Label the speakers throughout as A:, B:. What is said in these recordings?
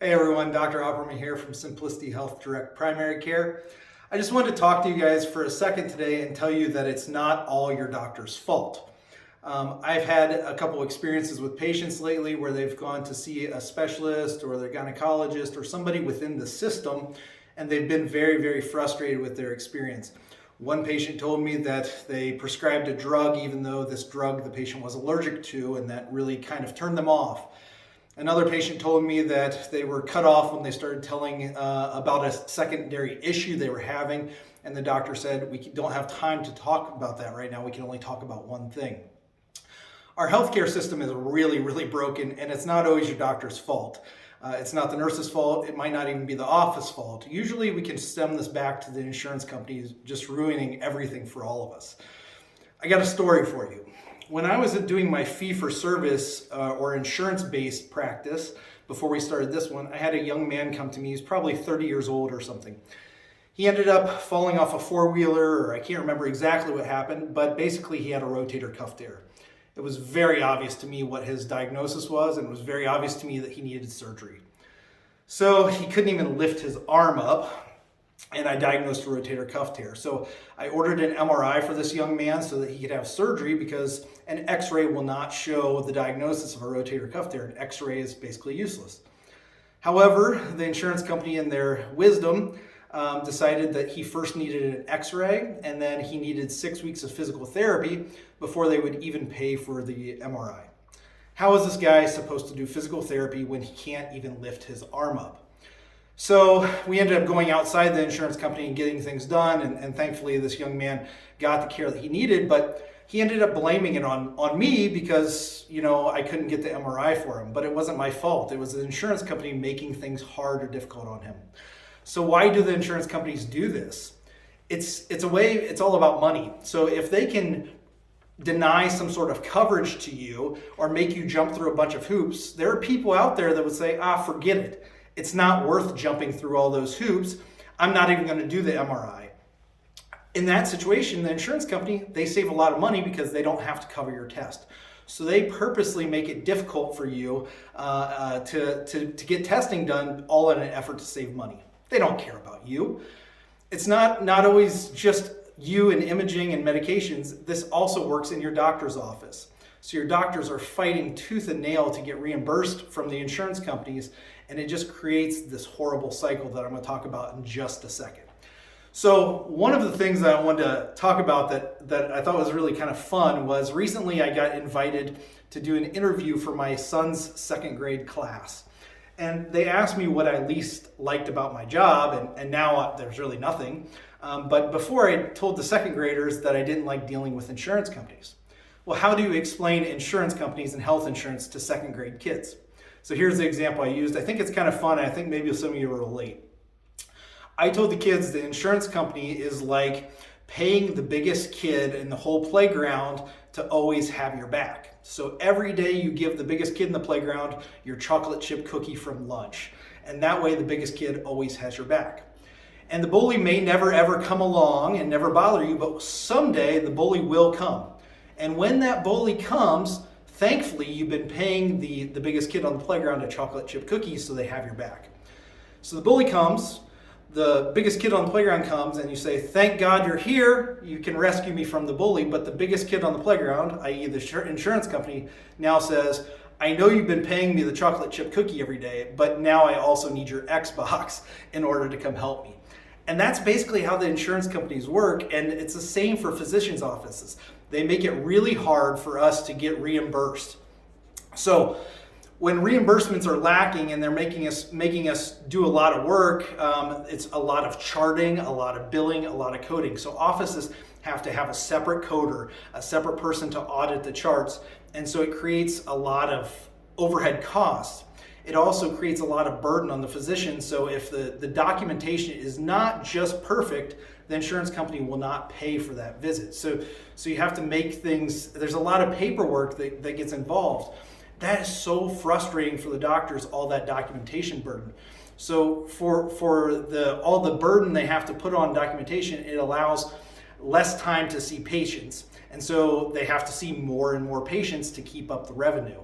A: Hey everyone, Dr. Opperman here from Simplicity Health Direct Primary Care. I just wanted to talk to you guys for a second today and tell you that it's not all your doctor's fault. I've had a couple experiences with patients lately where they've gone to see a specialist or their gynecologist or somebody within the system, and they've been very, very frustrated with their experience. One patient told me that they prescribed a drug even though this drug the patient was allergic to, and that really kind of turned them off. Another patient told me that they were cut off when they started telling about a secondary issue they were having, and the doctor said, "We don't have time to talk about that right now. We can only talk about one thing." Our healthcare system is really, really broken, and it's not always your doctor's fault. It's not the nurse's fault. It might not even be the office fault. Usually we can stem this back to the insurance companies just ruining everything for all of us. I got a story for you. When I was doing my fee-for-service or insurance-based practice, before we started this one, I had a young man come to me. He's probably 30 years old or something. He ended up falling off a four-wheeler, or I can't remember exactly what happened, but basically he had a rotator cuff tear. It was very obvious to me what his diagnosis was, and it was very obvious to me that he needed surgery. So he couldn't even lift his arm up, and I diagnosed a rotator cuff tear. So I ordered an MRI for this young man so that he could have surgery, because an x-ray will not show the diagnosis of a rotator cuff tear. An x-ray is basically useless. However, the insurance company in their wisdom decided that he first needed an x-ray and then he needed 6 weeks of physical therapy before they would even pay for the MRI. How is this guy supposed to do physical therapy when he can't even lift his arm up? So we ended up going outside the insurance company and getting things done, and thankfully this young man got the care that he needed, but he ended up blaming it on me because, I couldn't get the MRI for him, but it wasn't my fault. It was the insurance company making things hard or difficult on him. So why do the insurance companies do this? It's all about money. So if they can deny some sort of coverage to you or make you jump through a bunch of hoops, there are people out there that would say, forget it. It's not worth jumping through all those hoops. I'm not even going to do the MRI. In that situation, the insurance company, they save a lot of money because they don't have to cover your test. So they purposely make it difficult for you to get testing done, all in an effort to save money. They don't care about you. It's not always just you and imaging and medications. This also works in your doctor's office. So your doctors are fighting tooth and nail to get reimbursed from the insurance companies, and it just creates this horrible cycle that I'm going to talk about in just a second. So one of the things that I wanted to talk about that I thought was really kind of fun was recently I got invited to do an interview for my son's second grade class. And they asked me what I least liked about my job, and now there's really nothing. But before, I told the second graders that I didn't like dealing with insurance companies. Well, how do you explain insurance companies and health insurance to second grade kids? So here's the example I used. I think it's kind of fun. I think maybe some of you will relate. I told the kids the insurance company is like paying the biggest kid in the whole playground to always have your back. So every day you give the biggest kid in the playground your chocolate chip cookie from lunch. And that way the biggest kid always has your back. And the bully may never ever come along and never bother you, but someday the bully will come. And when that bully comes, thankfully you've been paying the biggest kid on the playground a chocolate chip cookie so they have your back. So the bully comes, the biggest kid on the playground comes, and you say, "Thank God you're here, you can rescue me from the bully." But the biggest kid on the playground, i.e. the insurance company, now says, "I know you've been paying me the chocolate chip cookie every day, but now I also need your Xbox in order to come help me." And that's basically how the insurance companies work, and it's the same for physicians' offices. They make it really hard for us to get reimbursed. So when reimbursements are lacking and they're making us do a lot of work, it's a lot of charting, a lot of billing, a lot of coding. So offices have to have a separate coder, a separate person to audit the charts, and so it creates a lot of overhead costs. It also creates a lot of burden on the physician. So if the documentation is not just perfect, the insurance company will not pay for that visit. So you have to make things, there's a lot of paperwork that gets involved. That is so frustrating for the doctors, all that documentation burden. So for all the burden they have to put on documentation, it allows less time to see patients. And so they have to see more and more patients to keep up the revenue.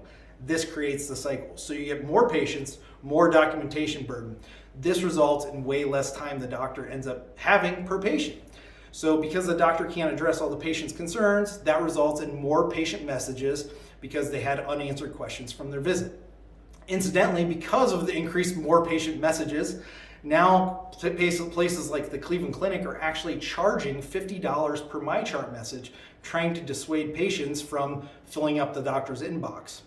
A: This creates the cycle. So you get more patients, more documentation burden. This results in way less time the doctor ends up having per patient. So because the doctor can't address all the patient's concerns, that results in more patient messages because they had unanswered questions from their visit. Incidentally, because of the increased more patient messages, now places like the Cleveland Clinic are actually charging $50 per MyChart message, trying to dissuade patients from filling up the doctor's inbox.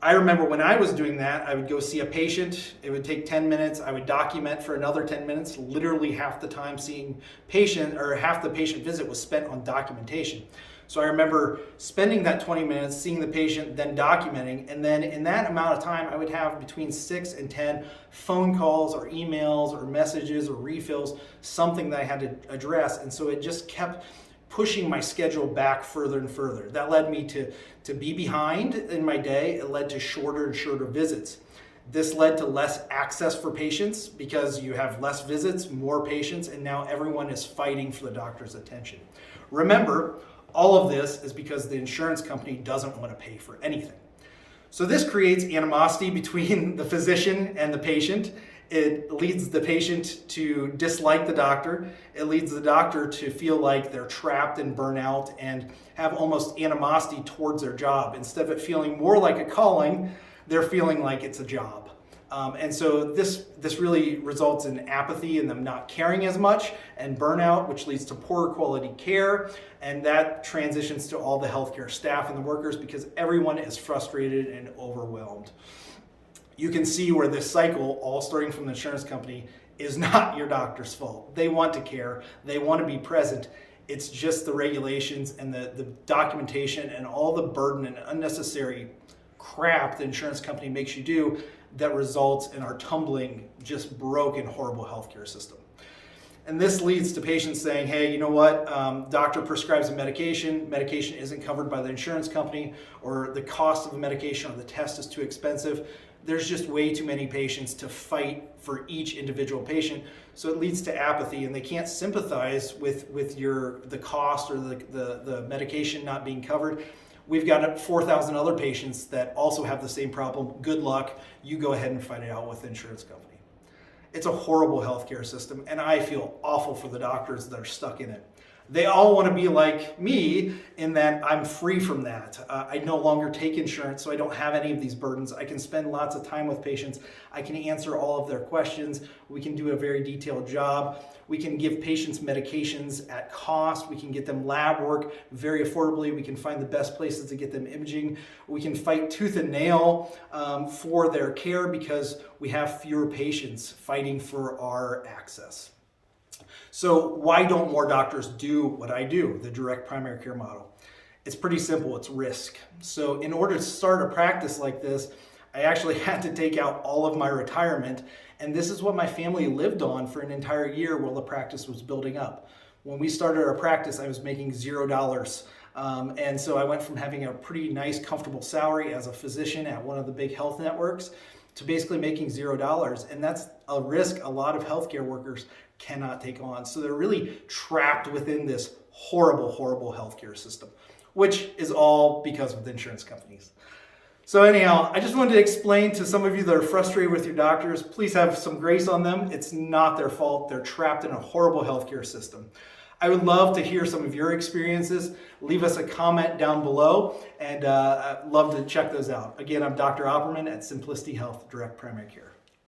A: I remember when I was doing that, I would go see a patient, it would take 10 minutes, I would document for another 10 minutes, literally half the time seeing patient, or half the patient visit was spent on documentation. So I remember spending that 20 minutes, seeing the patient, then documenting, and then in that amount of time, I would have between 6 and 10 phone calls or emails or messages or refills, something that I had to address. And so it just kept pushing my schedule back further and further. That led me to be behind in my day. It led to shorter and shorter visits. This led to less access for patients because you have less visits, more patients, and now everyone is fighting for the doctor's attention. Remember, all of this is because the insurance company doesn't want to pay for anything. So this creates animosity between the physician and the patient. It leads the patient to dislike the doctor. It leads the doctor to feel like they're trapped and burnout and have almost animosity towards their job. Instead of it feeling more like a calling, they're feeling like it's a job. And so this really results in apathy and them not caring as much, and burnout, which leads to poorer quality care. And that transitions to all the healthcare staff and the workers because everyone is frustrated and overwhelmed. You can see where this cycle, all starting from the insurance company, is not your doctor's fault. They want to care. They want to be present. It's just the regulations and the documentation and all the burden and unnecessary crap the insurance company makes you do that results in our tumbling, just broken, horrible healthcare system. And this leads to patients saying, hey, you know what, doctor prescribes a medication isn't covered by the insurance company, or the cost of the medication or the test is too expensive. There's just way too many patients to fight for each individual patient. So it leads to apathy, and they can't sympathize with the cost or the medication not being covered. We've got 4,000 other patients that also have the same problem. Good luck. You go ahead and fight it out with the insurance company. It's a horrible healthcare system, and I feel awful for the doctors that are stuck in it. They all want to be like me in that I'm free from that. I no longer take insurance, so I don't have any of these burdens. I can spend lots of time with patients. I can answer all of their questions. We can do a very detailed job. We can give patients medications at cost. We can get them lab work very affordably. We can find the best places to get them imaging. We can fight tooth and nail for their care because we have fewer patients fighting for our access. So why don't more doctors do what I do, the direct primary care model? It's pretty simple, it's risk. So in order to start a practice like this, I actually had to take out all of my retirement, and this is what my family lived on for an entire year while the practice was building up. When we started our practice, I was making $0. And so I went from having a pretty nice, comfortable salary as a physician at one of the big health networks to basically making $0. And that's a risk a lot of healthcare workers cannot take on. So they're really trapped within this horrible, horrible healthcare system, which is all because of the insurance companies. So anyhow, I just wanted to explain to some of you that are frustrated with your doctors, please have some grace on them. It's not their fault. They're trapped in a horrible healthcare system. I would love to hear some of your experiences. Leave us a comment down below, and I'd love to check those out. Again, I'm Dr. Opperman at Simplicity Health Direct Primary Care.